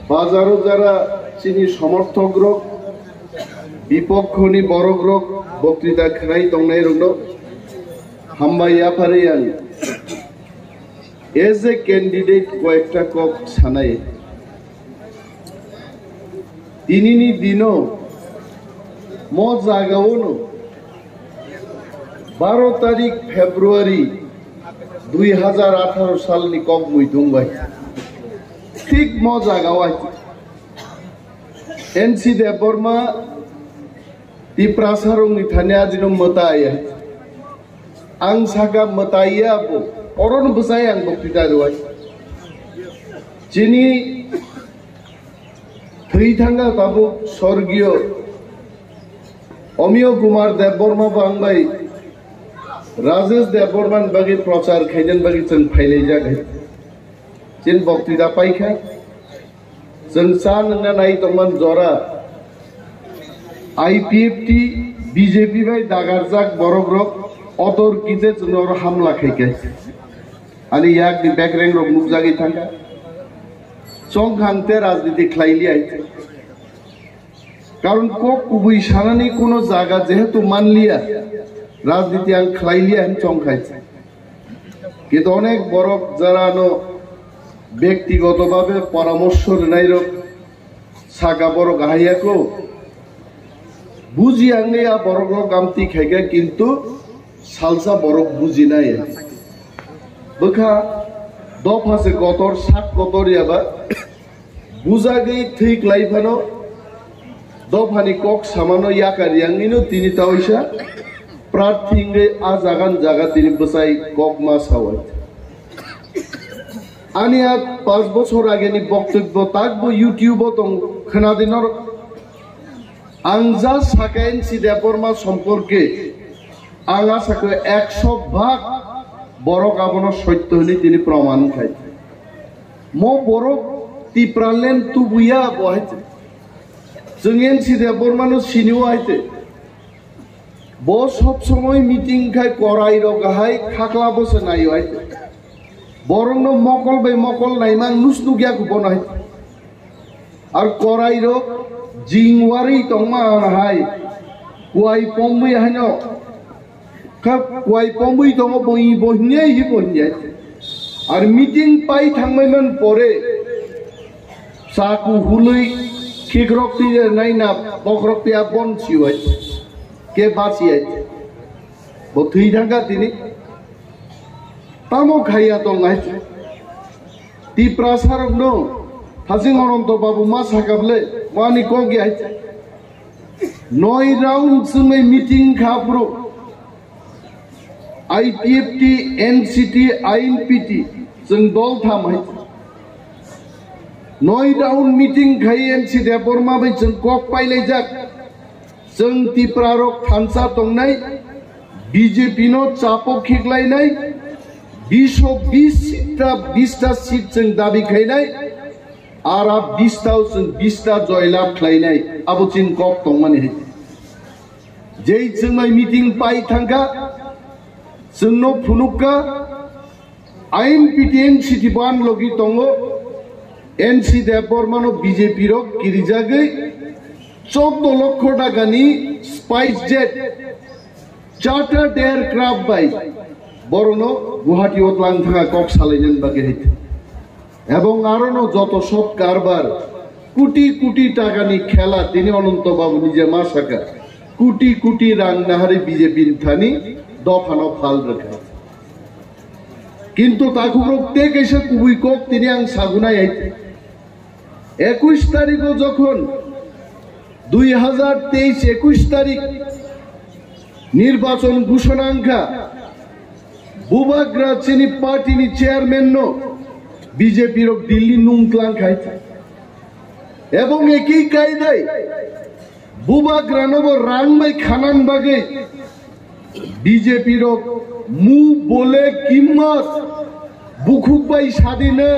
বাজারও যারা চিনি সমর্থক রোগ বিপক্ষনি বড় রোগ বক্তৃতা খাই দংনাই রোগ হামবাইয়া পারে আং এজ এ ক্যান্ডিডেট কয়েকটা কক সানাই দিনিনি দিনও ম জায়গাও 12 তারিখ ফেব্রুয়ারি 2018 সালনি কক মুই দুংবাই ঠিক ম জায়গাও एनसी देवबर्मा तिप्रासारंनि थाने आजिनो मताया आं सागा मताया बो अरन बसाय आं बक्तिता रवाय जिनि थै थांगा बाबु स्वर्गीय अमिय कुमार देवबर्मा बांबाय राजेश देवबर्मान बागै प्रचार खायजन बागै जों फाइलाय जागोन जिन बक्तिता पाइखा जों सा नोंना नाय दंमोन जरा आईपीएफटी बीजेपी बाय दागारजाक बरग्रक अतर किजे जोंर हामला खायके आनी याक नि बैकरेंग रक मुगजागि थांगा चंग खांते राजनीति खलाइलि आइते कारण को कुबुइ सानानि कोनो जागा जेहेतु मानलिया राजनीति आं खलाइलिया हन चंग खाइते किन्तु अनेक बरक जारानो ব্যক্তিগতভাবে পরামর্শ নাই রক সাগা বড় গাহাইয়াকো বুঝি আংনে আ বড় গামতি খাইগা কিন্তু সালসা বড় বুঝি নাই বখা দফাসে গতর সাত গতর ইয়াবা বুঝাগৈ ঠিক লাইফানো দফানি কক সামানো ইয়াকারি আংনিনো তিনি তাওইসা প্রার্থীঙ্গে আ জাগান জাগা তিনি বসাই কক মা সাওয়াই आनी 5 বছর আগেনি বক্তব্য তাকবো ইউটিউবও দং खोनादिनर आं जा साकाइन सिदेबर्मा सम्पर्के आं आसाखौ 100% बड़ गाबनो सत्य हले तिनि प्रमाण खाय मो बड़ तिप्रालेन तुबुया बहायते जोंगेन सिदेबर्मानो सिनिउ आइते ब सब समय मीटिंग खाय कराइ र गाहाय खाखला बसे नायो आइते बरंनो मकल बाय मकल नाइमान नुसनु गया गुबनाय आर कराइरो जिंगवारी तंगमा हाय कुआई पमबुइ हानो का कुआई पमबुइ तंग बइ बहने हि बहने आर मीटिंग पाइ थांबायमोन परे साकु हुलै खिग्रक्ति नाइना बग्रक्तिया बनसिबाय के बासियाय बथै थांगा दिनि तामो खाइया दं नाय तिप्रासारक नो हाजिं अनंत बाबू मा साकाबले वानि को गया 9 राउंड जोंनि मीटिंग खाब्रो आईपीएफटी एनसीटी आईएनपीटी जों दल थामाय 9 राउंड मीटिंग खाइ एनसी देवबर्मा बाय जों कक पाइलाय जाक जों तिप्रारक थानसा दंनाय बीजेपी नो चापो खिगलायनाय 20 सीट जों दाबि खायनाय आर 20 जयलाभ खायनाय आबुचिन कक दंमानि जै जोंनाय मीटिं पाइ थांगा जोंनो फुनुका आईएनपीटी एनसीटी बान लगी दङ एनसी देवबर्मानो बीजेपी रो किरिजागै 14 लक्ष टाकानि स्पाइस जेट चार्टार्ड एयरक्राफ्ट बाय बरनो गुवाहाटी ओतलां थांगा कक सालायनोन बागे हैते एवं आरोनो जत सब कारबार कोटी कोटी टाकानि खेला तिनि अनंत बाबू निजे मा साका कोटी कोटी रां नाहारे बीजेपी थानि दफानो फाल रखा किन्तु ताकु प्रत्येक एसे कुबुइ कक तिनि आं सागुनाय हैते 21 तारिखो जखन 2023 21 तारिख निर्वाचन घोषणांका बुबाग्रा चिनी पार्टी नि चेयरमैन नो बीजेपी रो दिल्ली नुंक्लां खाइते एवं एकी कायदाय बुबाग्रा नो रांबाय खानान बागे बीजेपी रो मु बोले किम्मत बुखुबाय सादिनो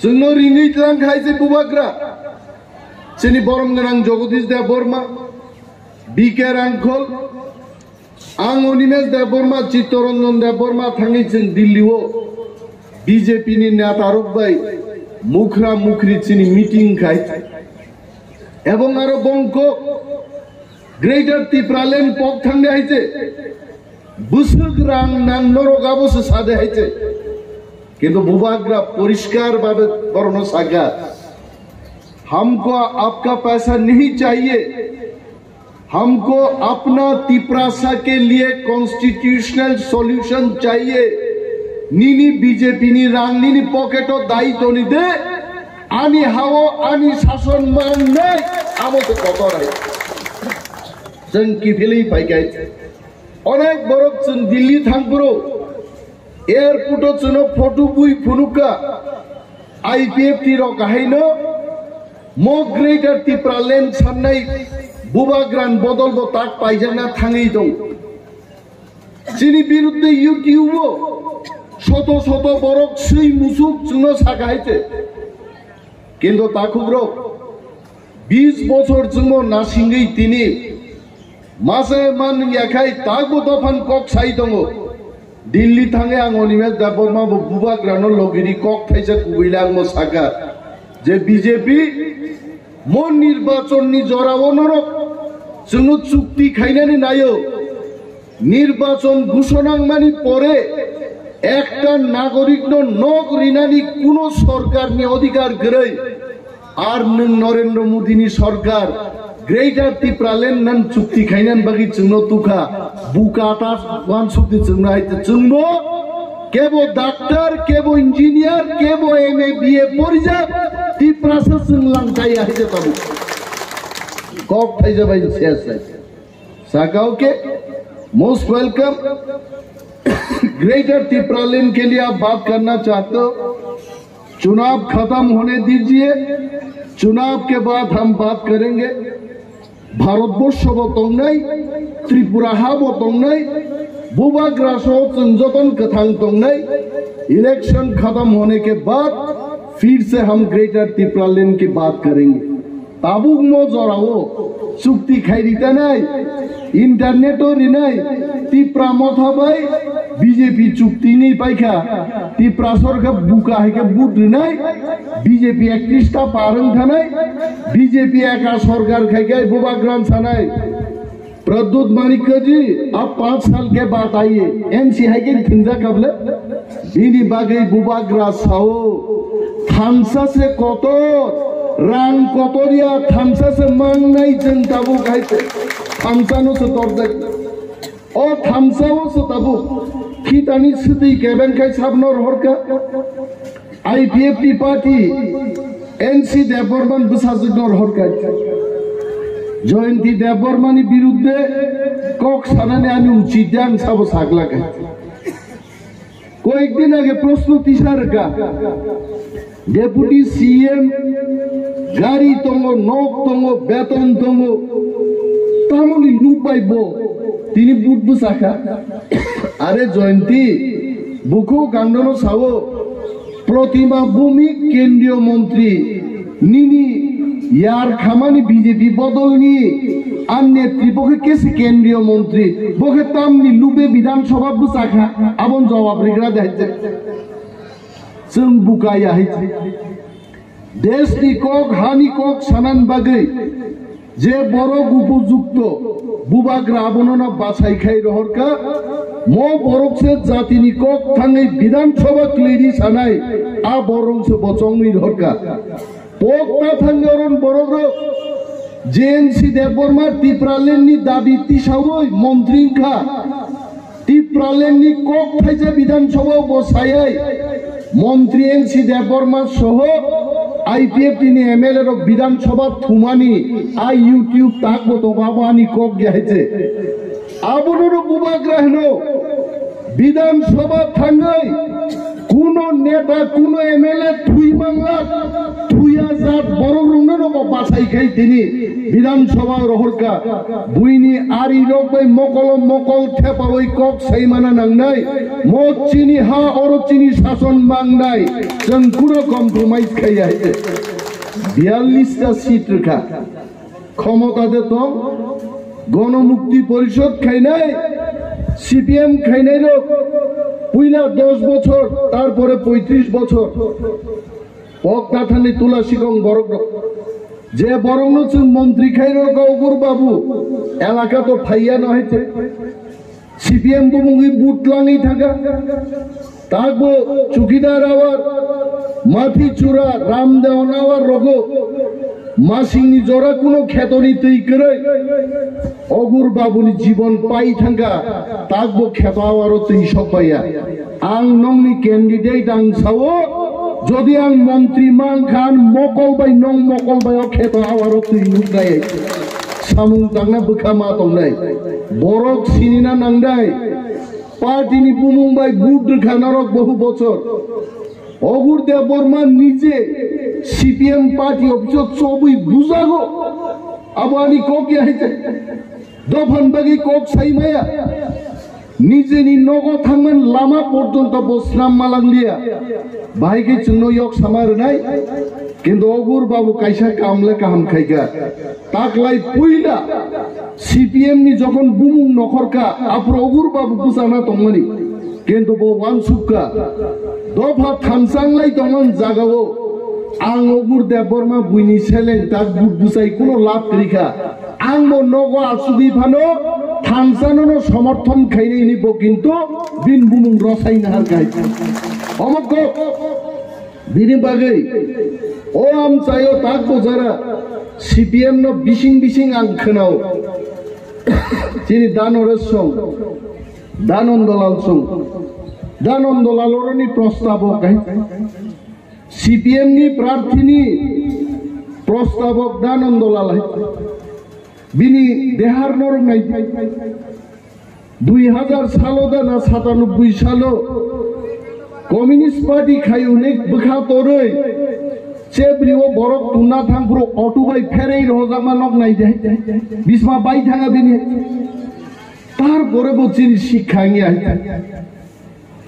जोंनो रिङैतलां खाइसे बुबाग्रा चिनी बरम गोनां जगदीश देवबर्मा बीके रांखल आं अनिमेश देवबर्मा चित्तरंजन देवबर्मा थाङै जों दिल्लीआव बीजेपी नि नेता रुबाय মুখরা মুখরি চিনি মিটিং খাই এবং আরো বঙ্ক গ্রেটার ত্রিপুরাল্যান্ড পক থাকতে হাইছে বুসুক রাং নাং নরগাবসে সাদে হাইছে কিন্তু বুবাগ্রা পরিষ্কার भावे बरनो सागा हमको आपका पैसा नहीं चाहिए हमको अपना तिप्रासा के लिए कॉन्स्टिट्यूशनल सॉल्यूशन चाहिए नीनी बीजेपी नी रांग नीनी पॉकेटो दायित्व नि दे आनी हावो आनी शासन मान नहीं आमोते कत राय जों किफिलै फायगाय अनेक बरफ जों दिल्ली थांब्रो एयरपोर्ट जों फटो बुई फुनुका आईपीएफटी रो गाहायनो मो ग्रेटर त्रिपुरालैंड साननाय बुबाग्रान बदलबो ताक पाइजाना थाङै दं जिनि बिरुद्धे इउटिउबो शत शत बरक सै मुसुक जोंनो सागायते किन्तु ताकुब्रो 20 বছর जोंनो नासिङै तिनि मासे मान याखाय तागबो दफान कक साइ दङ दिल्ली थाङे आं अनिमेश दाबरमा बुबाग्रानो लगिरि कक थाइजा गुबैला आं सागा जे बीजेपी मन निर्वाचननि जरावनर जोंनो चुक्ति खायनानै नायो निर्वाचन घोषणामानि परे একটা নাগরিক নক রিনানি কোন সরকারনি অধিকার গরই আর নরেন্দ্র মোদিনি সরকার গ্রেটার ত্রিপুরাল্যান্ড নান চুক্তি খাইনান বাগি जोंनो तुखा बुकाटा वान सुक्ति जोंनो हायते जोंनो केबो डाक्टर केबो इंजिनियर केबो एमए बीए पढ़िजा ত্রিপুরাসে जों लांगाय हायते ताबु कक थाइजा बाय शेष सागाओ के मोस्ट वेलकम ग्रेटर त्रिपुरालैंड के लिए आप बात करना चाहते हो चुनाव खत्म होने दीजिए चुनाव के बाद हम बात करेंगे भारतवर्ष बतंग नहीं त्रिपुरा हा बतंग नहीं बुबाग्रासो जतन कथांग तंग नहीं इलेक्शन खत्म होने के बाद फिर से हम ग्रेटर त्रिपुरालैंड की बात करेंगे ताबुक मो जराओ चुक्ति खाइरिता नहीं इंटरनेटो रिनाई त्रिपुरा मथाबाय बीजेपी चुक्ति नहीं पाइखा त्रिपुरा सरकार बुका है के बुट रिनाई बीजेपी 31 का पारंग थानाय बीजेपी एका सरकार खाइके बुबाग्राम थानाय प्रद्युत माणिक्य जी आप 5 साल के बाद आइए एनसी है के थिंजा कबले बिनी बागै बुबाग्रा साओ थामसा से कतो रां कतरिया थामसा से मांग नहीं जों ताबु गायते थामसानो से तोर दे ओ थामसाओ से ताबु खितानि सिटी केबेन खाय साबनर हरका आईपीएफटी पार्टी एनसी देवबर्मन बसाजनर हरका जयंती देवबर्मानि बिरुद्धे कक सानाने आमी उचित आं साबो सागला गाय कয়েকদিন আগে প্রশ্ন তিসার কা ডেপুটি সিএম গাড়ি তঙ্গ নক তঙ্গ বেতন তঙ্গ তামলি লুপাইব তিনি বুটবু সাখা আরে জয়ন্তী বুকু কান্দনো সাও প্রতিমা ভূমিক কেন্দ্রীয় মন্ত্রী নিনি यार खामानी बीजेपी बदल नी अन्य त्रिपक्षे केसे केंद्रीय मंत्री बोखे तामनी लुबे विधानसभा बुसाखा आबन जवाब रिगरा देहायते जों बुकाया हायते देशनि कक हानि कक सानान बागै जे बरक उपयुक्त बुबाग्रा आबनना बासायखाय रहरका मो बरक से जातिनि कक थाङै विधानसभा क्लेरि सानाय आ बरक से बचंगै रहरका पोकना थांगरन बरग्र जेएनसी देवबर्मा त्रिपुरालैंडनि दाबि तिसावै मन्त्रीखा त्रिपुरालैंडनि कक थाइजा विधानसभा बसायै मन्त्री एनसी देवबर्मा सह आईपीएफटी एमएलए रक विधानसभा थुमानि आ यूट्यूब ताकबो तबाबानि कक गयायते आबोनो बुबाग्रा हनो विधानसभा थाङै कोनो नेता कोनो एमएलए थुई बांगला थुया जात बरक रंनो नको बासायखाय तिनि विधानसभा रहरका बुइनि आरि रकबै मकल मकल थेपावै कक साइमाना नांनाय मचिनि हा अरचिनि शासन मांगनाय जों कुनो कम्प्रमाइज खायायते 42 टा सीट रखा क्षमताते तो गणमुक्ति परिषद खाइनाय सीपीएम खाइनाय पहला 10 বছর তারপরে 35 বছর পক নাথানি তুলাসী গং বরগ্র যে বরং মন্ত্রী খাইর গৌগুর বাবু এলাকা তো ফাইয়া নহেছে সিপিএম বুমুগি বুটলাঙি থাকা তাকবো চুকিদার আবার মাথি চূড়া রাম দেওয়ান আবার রগ মাসিংনি জরা কোনো খেতনি তৈ করে অগুর বাবুনি জীবন পাই থাকা তাকবো খেত আবারও তুই সব পাইয়া আং নংনি ক্যান্ডিডেট আং সাও যদি আং মন্ত্রী মান খান মকল বাই নং মকল বাই খেত আবারও তুই নুকাই সামুং তাংনা বখা মা তংনাই বরক সিনিনা নাংদাই পার্টিনি বুমুংবাই বুট খানারক বহু বছর অগুর দেব বর্মা নিজে সিপিএম পার্টি অফিস সবই বুঝাগো আবানি কক আইতে দফান বাগি কক সাইমায়া নিজে নি নগদ থাকবেন লামা পর্যন্ত বসলাম মালাংলিয়া ভাইকে চিহ্ন ইয়ক সামার নাই কিন্তু অগুর বাবু কাইসা কামলে কাহাম খাইকা তাকলাই পুইলা সিপিএম নি যখন বুমুং নখরকা আপর অগুর বাবু বুঝানা তমনি কিন্তু বো ওয়ান সুক্কা দফা থামসাংলাই তমন জাগাবো আং অগুর দেব বর্মা বুইনি ছেলেন তাক বুঝাই কোনো লাভ রেখা আং নগ আসুবি ফানো থামসানো সমর্থন খাইনে নিব কিন্তু বিন বুমুং রসাই নাহার গাই অমক বিনি বাগে ও আম চাইও তাক যারা সিপিএম ন বিশিং বিশিং আং খনাও তিনি দানরের সং দানন্দলাল সং দানন্দলালরনি প্রস্তাবক সিপিএম নি প্রার্থিনী প্রস্তাবক দানন্দলাল বিনি দেহার নরম নাই 2000 সালো না 97 সালো কমিউনিস্ট পার্টি খাই অনেক বখা তোরে চেবরিও বরক তুনা থাংপুরো অটো বাই ফেরেই রজামানক নাই যায় বিসমা বাই থাঙা বিনি তারপরে বলছেন শিক্ষা গিয়া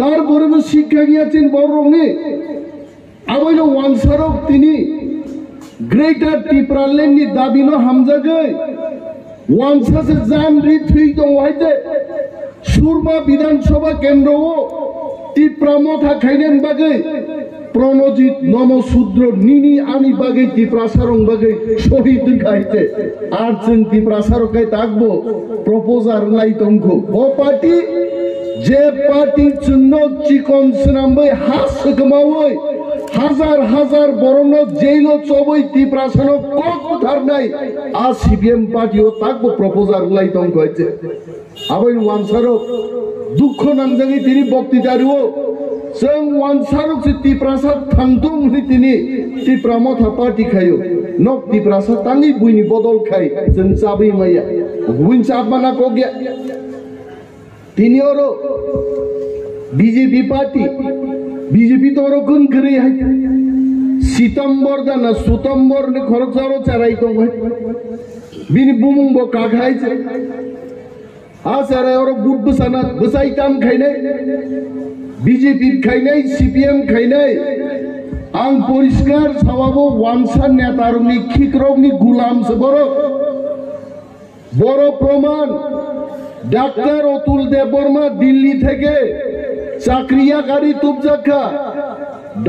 তারপরে শিক্ষা গিয়াছেন বড় রঙে আবার ওয়ানসারক তিনি গ্রেটার টিপ্রালেন্ডনি দাবি ন হামজাগে ওয়ানসাসে জান রি থুই দং হইতে সুরমা বিধানসভা কেন্দ্র টিপ্রা মথা খাইনেন বাগে প্রণজিৎ নমশূদ্র নিনি আনি বাগে টিপ্রাসারং বাগে শহীদ খাইতে আর চেন টিপ্রাসারকাই থাকবো প্রপোজার লাই তঙ্ক ও পার্টি যে পার্টির জন্য চিকন সিনাম্বই হাস কমাওই হাজার হাজার বরণ জেল চবই টিপ্রাসান কোথার নাই আর সিপিএম পার্টিও থাকবো প্রপোজার লাই তঙ্ক হয়েছে আবার ওয়ানসারক দুঃখ নামজাগি তিনি বক্তৃতারিও जों वानसारक से टिप्रासा थांदों नि तिनि टिप्रा मथा पार्टी खायो नक टिप्रासा तांनि बुइनि बदल खाय जों जाबै माया बुइन साबमाना कोग्या तिनि ओरो बीजेपी पार्टी बीजेपी तो ओरो गुन करे है सितंबर दाना सुतंबर नि खरचारो चाराई दं बिनि बुमुं बो काखाय छे आ चाराय ओरो बुट बसाना बसाई काम खायनाय बीजेपी खाइनाय सीपीएम खाइनाय आं परिष्कार सावाबो वानसा नेतारनि खिक्रगनि गुलाम से बड़ो प्रमाण डाक्टर अतुल देबबर्मा दिल्ली থেকে চাকরিয়াকারী তুবজাকা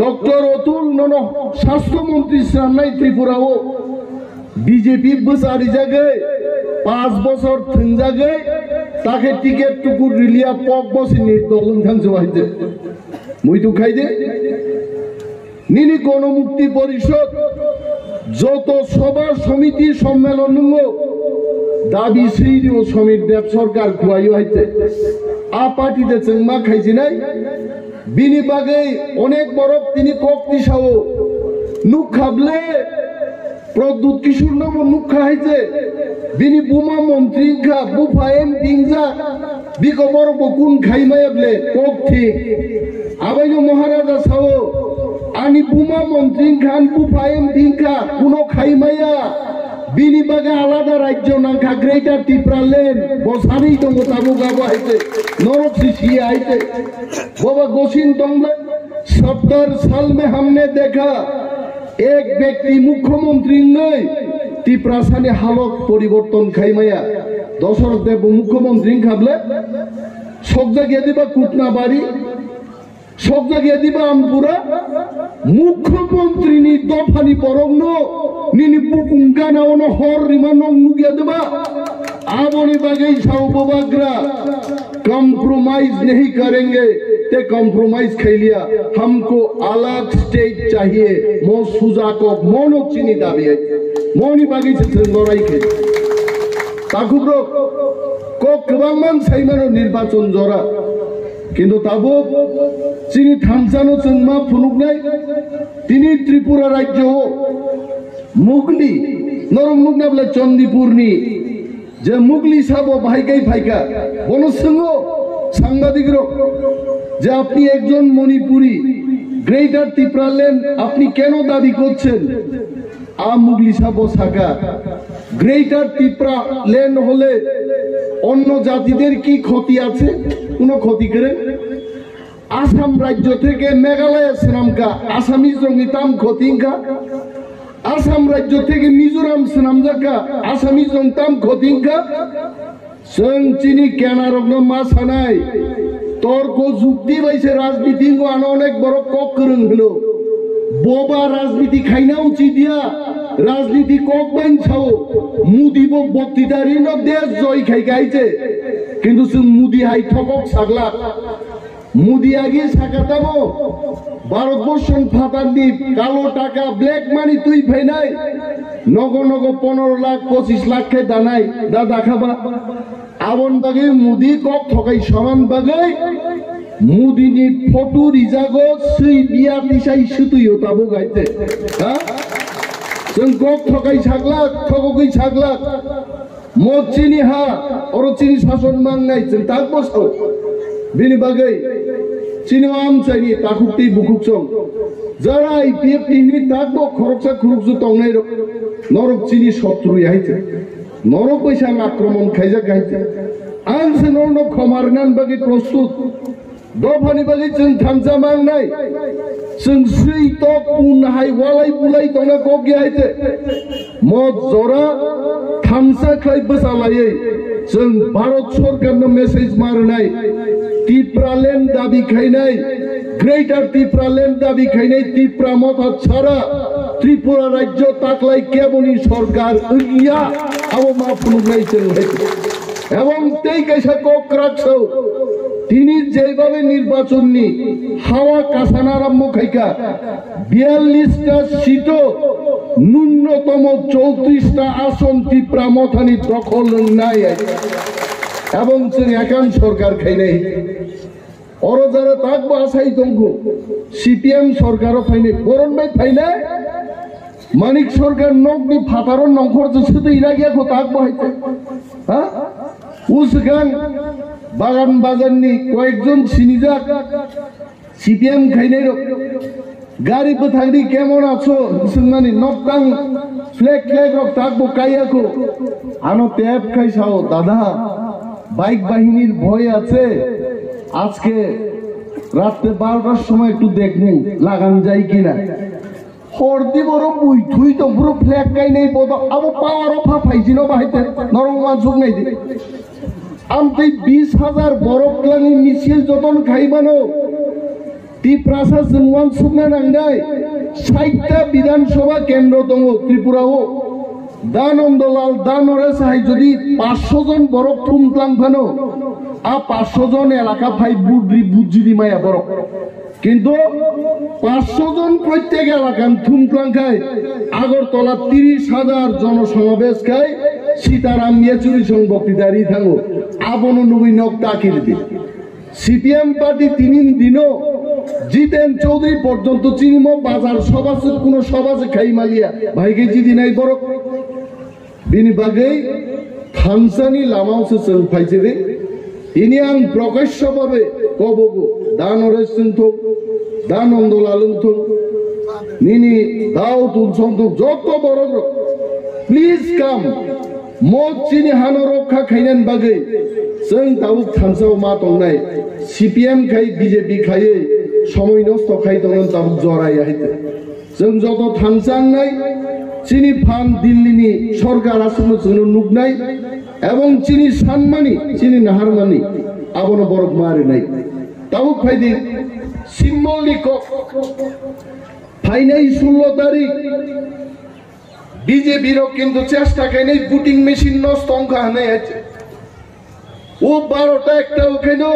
ডক্টর অতুল নন স্বাস্থ্যমন্ত্রী সামনাই ত্রিপুরাও বিজেপি বসারি জায়গায় 5 বছর থিন জায়গায় তাকে টিকেট টুকু রিলিয়া পক বসি নির্দলন থাকছে হইতে মুই তো খাই দে নিনি গণমুক্তি পরিষদ যত সভা সমিতি সম্মেলন দাবি শ্রীও সমীর দেব সরকার খুয়াই হইতে আ পার্টিতে চেংমা খাইছি নাই বিনি বাগে অনেক বড় তিনি কক্তি সাও নুক খাবলে প্রদ্যুৎ কিশোর নব নুক খাইছে বিনি বুমা মন্ত্রী খা বুফা এমপি যা বিকো বড় বকুন খাইমায়াবলে কক ঠিক আবাইনো মহারাজা সাও আনি বুমা মন্ত্রী খান বুফা এমপি খা কোনো খাইমায়া বিনি বাগে আলাদা রাজ্য নাঙ্কা গ্রেটার টিপ্রালেন বসানি দঙ্গ তাবু গাবো আইতে नरक सी आईते बाबा गोसिन तंगले 70 साल में हमने देखा एक व्यक्ति मुख्यमंत्री नहीं टिप्रासानी हालत परिवर्तन खाइमाया दशरथ देव मुख्यमंत्री खाबले सब जगह दिबा कुटना बाड़ी सब जगह दिबा आमपुरा মুখ্যমন্ত্রী নি দফানি বরংনো নিনি বুকুঙ্গানা ono hor rimanong nugia deba abone bagai sao bobagra compromise नहीं करेंगे ते compromise खाई लिया हमको अलग स्टेट चाहिए मो सुजा को मोनो चीनी दाबी है मोनी बागी से लड़ाई के ताकुब्रो को कबांगमान साइमानो निर्वाचन जरा किंतु ताबो चीनी थामसानो चंगमा फुनुकनाय तिनी त्रिपुरा राज्य हो मुगली नरम मुगना बले चंदीपुरनी जे मुगली साबो भाईकाई फाइका बोलो संगो সাংবাদিকরা যে আপনি একজন মণিপুরি গ্রেটার ত্রিপুরাল্যান্ড আপনি কেন দাবি করছেন মুগলি সাবো সাকা গ্রেটার ত্রিপুরাল্যান্ড হলে অন্য জাতিদের কি ক্ষতি আছে কোনো ক্ষতি করে আসাম রাজ্য থেকে মেঘালয় শ্রীলঙ্কা আসামিজ রঙিতাম ক্ষতিঙ্কা আসাম রাজ্য থেকে মিজোরাম শ্রীলঙ্কা আসামিজ রঙিতাম ক্ষতিঙ্কা जों चीनी केनारगनो मा सानाय तर्क जुक्ति बायसे राजनीति को आनो अनेक बड़ कक करं हलो बोबा राजनीति खाइना उचित दिया राजनीति कक बाइन छाओ मुदी बो बक्तिदारी न देश जय खाइ गाइছে কিন্তু जों मुदी हाइ ठकक सागला मुदी आगे साकाताबो ভারতবর্ষন ফাতান্দি কালো টাকা ব্ল্যাক মানি তুই ফাইনাই নগ নগ 15 লাখ 25 লাখ কে দানাই দা দেখাবা আবন বাগে মুদি কক ঠকাই সমান বাগে মুদিনি ফটো রিজাগো সই বিয়া দিশাই সুতুইও তাবো গাইতে হ্যাঁ जों কক ঠকাই ছাগলা ঠককই ছাগলা মচিনি হা অরচিনি শাসন মাংনাই जों তাক বসাও বিনি বাগে চিনিওয়াম চাইনি তাকুটি বুকুকচং যারা আইপিএফ টিনি তাকবো খরকসা খুরুকজু তংনাই নরক চিনি শত্রু আইছে নরক পয়সা আক্রমণ খাইজা গাইছে আনছে নরন খমারনান বাকি প্রস্তুত দফানি বাকি जों थामजा मांगनाय जों सै तो पुनहाय वालाय बुलाय तंगा कगि आइते मद जरा थामसा खाय बसालायै जों भारत सरकारनो मेसेज मारनाय ত্রিপুরাল্যান্ড দাবি খাইনাই গ্রেটার ত্রিপুরাল্যান্ড দাবি খাইনাই ত্রিপুরা মতা ছাড়া ত্রিপুরা রাজ্য তাকলাই কেবনি সরকার ইয়া আবো মা ফুনুনাই চলে এবং তেই কাইসা কক রাখছো তিনি যেভাবে নির্বাচন নি হাওয়া কাসানা আরম্ভ খাইকা 42টা সিটও ন্যূনতম 34টা আসন ত্রিপুরা মথানি দখল নাই এবং একান সরকার খাই নাই ওর যারা থাকবো আসাই তঙ্গু সিপিএম সরকারও ফাইনে বরণ ভাই ফাইনে মানিক সরকার নকনি ফাতারও নখর শুধু ইরাগিয়া কো থাকবো হইতে হ্যাঁ উসগান বাগান বাজারনি কয়েকজন সিনিজাক সিপিএম খাইনাই গাড়ি থাকনি কেমন আছো মানে নকাং ফ্লেগ ফ্লেগ রক থাকবো কাইয়াকো আনো ট্যাপ খাইছাও দাদা বাইক বাহিনীর ভয় আছে আজকে রাতে 12টার সময় একটু দেখনি লাগান যায় কিনা হরদি বড় বুই থুই তো পুরো ফ্ল্যাগ গাই নেই বদ আবো পাওয়ার অফা ফাইছি না বাহিতে নরম মাছুক নাই দি আমতে 20,000 বড় প্লানি মিছিল যতন খাইবানো ত্রিপুরা জনওয়ান সুকনা নাংদাই 60টা বিধানসভা কেন্দ্র দङ ত্রিপুরাও দানন্দলাল দানরে সাই যদি 500 জন বড় থুমক্লাং ফানো আ 500 জন এলাকা ফাই বুদ্ধি মায়া বড় কিন্তু 500 জন প্রত্যেক এলাকান থুমক্লাং খায় আগরতলা 30,000 জনসমাবেশ খায় সীতারাম ইয়েচুরি সং বক্তৃতারি থাঙ্গো আবনো নবী নক তাকির দি সিপিএম পার্টি 3 দিনও জিতেন চৌধুরী পর্যন্ত চিনিম বাজার সভাসে কোন সভাসে খাই মালিয়া ভাইকে জিদি নাই বড় বিনি বাগেই থামসানি লামাউসে চল ফাইছে রে তিনি আং প্রকাশ্যভাবে কবগো দানরে সিনথো দানন্দলালুনথো নিনি দাও তুলসন্ত যত বড় প্লিজ কাম মদ চিনি হানো রক্ষা খাইনান বাগে जों दाउ थानसाव मा दंनाय সিপিএম খাই বিজেপি খাই সময় নষ্ট খাই দङ दाउ जराय हाइते जों যত थानसांनाय চিনি ফান দিল্লিনি সরকার আসলে जों नुगनाय এবং চিনি সানমানি চিনি নাহারমানি আবনো বরক মারে নাই दाउ ফাইদি সিম্বলিক হাইনাই 16 তারিখ বিজেপির কিন্তু চেষ্টা খাইনাই ভোটিং মেশিন নষ্ট অঙ্কা হানাই আছে ও 12টা একটা ওখানে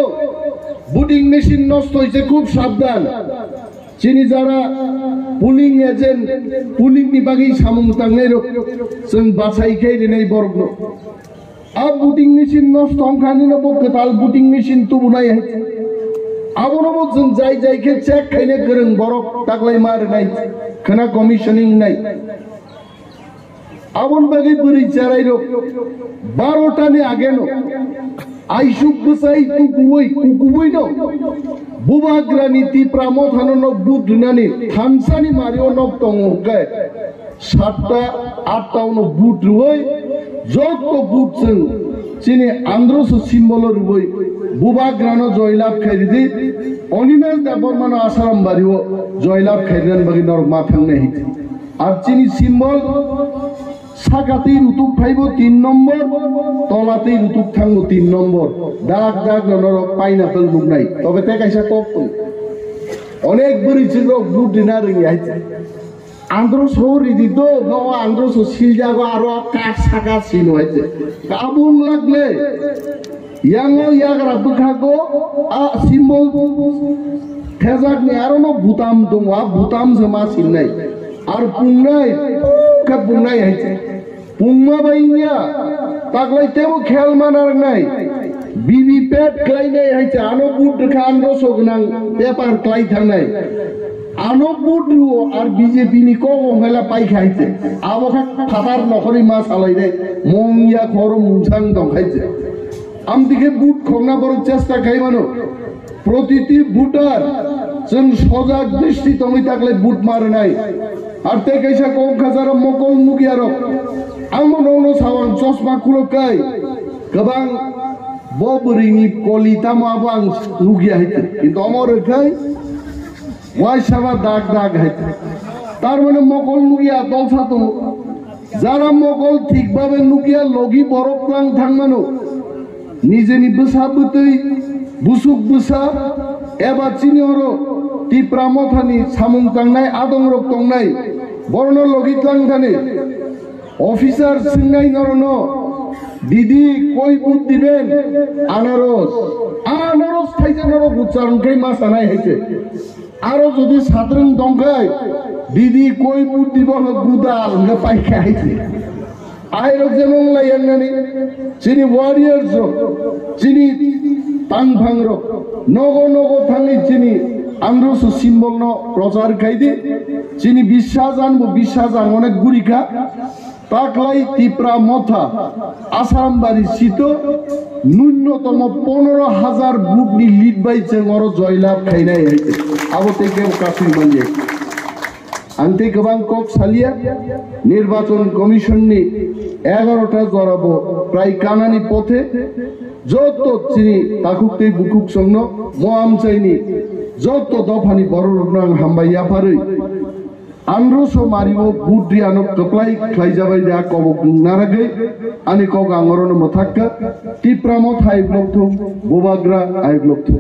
ভোটিং মেশিন নষ্ট হয়েছে খুব সাবধান চিনি যারা পুলিং এজেন্ট পুলিং বিভাগী সামুং তাংনাই जों बासायखाय नै बरग आ भोटिं मेशिन नष्ट अंखानि न बकताल भोटिं मेशिन तुबुनाय आबोनबो जों जाय जायखे चेक खायनो गोरों बरक तागलाय मारनाय खोना कमिशनिं नाय आबोन बागै बोरै जारायरो 12टानि आगेनो आइसुक बसाय कुकुबै न बुबाग्रानि तिप्रा मथानो न बुदनानि थानसानि मारियो न तंगकाय 7टा 8टा न बुट रुय যত বুটছেন চিনি আন্দ্রস সিম্বল রুবই বুবাগ্রানো জয়লাভ খাইদি অনিমেল দেবরমান আসারাম বাড়িও জয়লাভ খাইদান বাকি নরমা থাংনে হিতি আর চিনি সিম্বল সাকাতেই রুতুক ফাইব 3 নম্বর তলাতেই রুতুক থাঙ্গো 3 নম্বর দাগ দাগ নর পাইনাপল মুখ নাই তবে তে কাইসা কপ অনেক বড়ি ছিল বুট দিনা রই আইছে आंध्र सौरी दिदो गाव आंध्र सो सिलजागो आरो काट साका सिन होइते गाबुन लागले यांगो यागरा बुखागो आ सिम्बल थेजागनि आरो न भुताम दङ आ भुताम जमा सिननाय आर पुंनाय का बुंनाय हाइते पुंमा बाइनिया तागलाय तेबो खेल मानार नाय बिबि पेट क्लाइनाय हाइते आनो बुट खा आंध्र सो गनां पेपार क्लाइ थांनाय आनो बुटु और बीजेपी नि को गंगाला पाइ खाइते आबोखा फादार नखरि मा सालायदे मंगिया खर मुंसां दं खाइते आमदिके बुट खंना बर चेष्टा खाइबानो प्रतिटी बुटार जों सजाग दृष्टि तङै ताकले बुट मारनाय आर ते कैसा को खाजार मकल मुगियार आंबो ननो सावां चश्मा खुलकाय गोबां बबरिनि कलिता माबो आं लुगिया हाइते किन्तु अमरखाय वाइसाबा दाग दाग है तार माने मकल नुगिया दलसा तो जारा मकल ठीक भाबे नुगिया लगी बरफ लांग थांमानो निजेनि बोसाबोतै बुसुक बोसा एबा चिनिहरो तिप्रा मथानि सामुं तांनाय आदं रक तंनाय बरन लगित लांग थाने अफिसार सिंनाय नरनो दिदी कोई बुट दिबेन आनारस आनारस थाइजे नरो बुचारनकै मासानाय हैते आरो যদি সাধারণ দংকায় দিদি কই বুট দিব গুদাল না পাই খাইছে আইরো যেমন লাইয়ানি চিনি ওয়ারিয়ার্স চিনি তাং ভাংর নগো নগো থাঙ্গি চিনি আন্দ্রস সিম্বল ন প্রচার খাইদি চিনি বিশ্বাস জান অনেক গুরিকা তাকলাই তিপ্রা মথা আসামবাড়ি শীত ন্যূনতম 15,000 বুটনি লিড বাইছে মর জয়লাভ খাইনাই হইছে আবতে কেউ কাছে মানছে আনতে গোবাং কক সালিয়া নির্বাচন কমিশন নি 11টা জরাবো প্রায় কানানি পথে যত চিনি তাকুকতে বুকুক সঙ্গ মোয়াম চাইনি যত দফানি বড় রুনাং হামবাইয়া পারে आंद्रसो मारिबो बुद्रि आनो कप्लाय ख्लाय जाबाय दा कबक नारागै आनि कग आंगरनो मथाक्का तिप्रामो थाइ ब्लकथु बोबाग्रा आइ ब्लकथु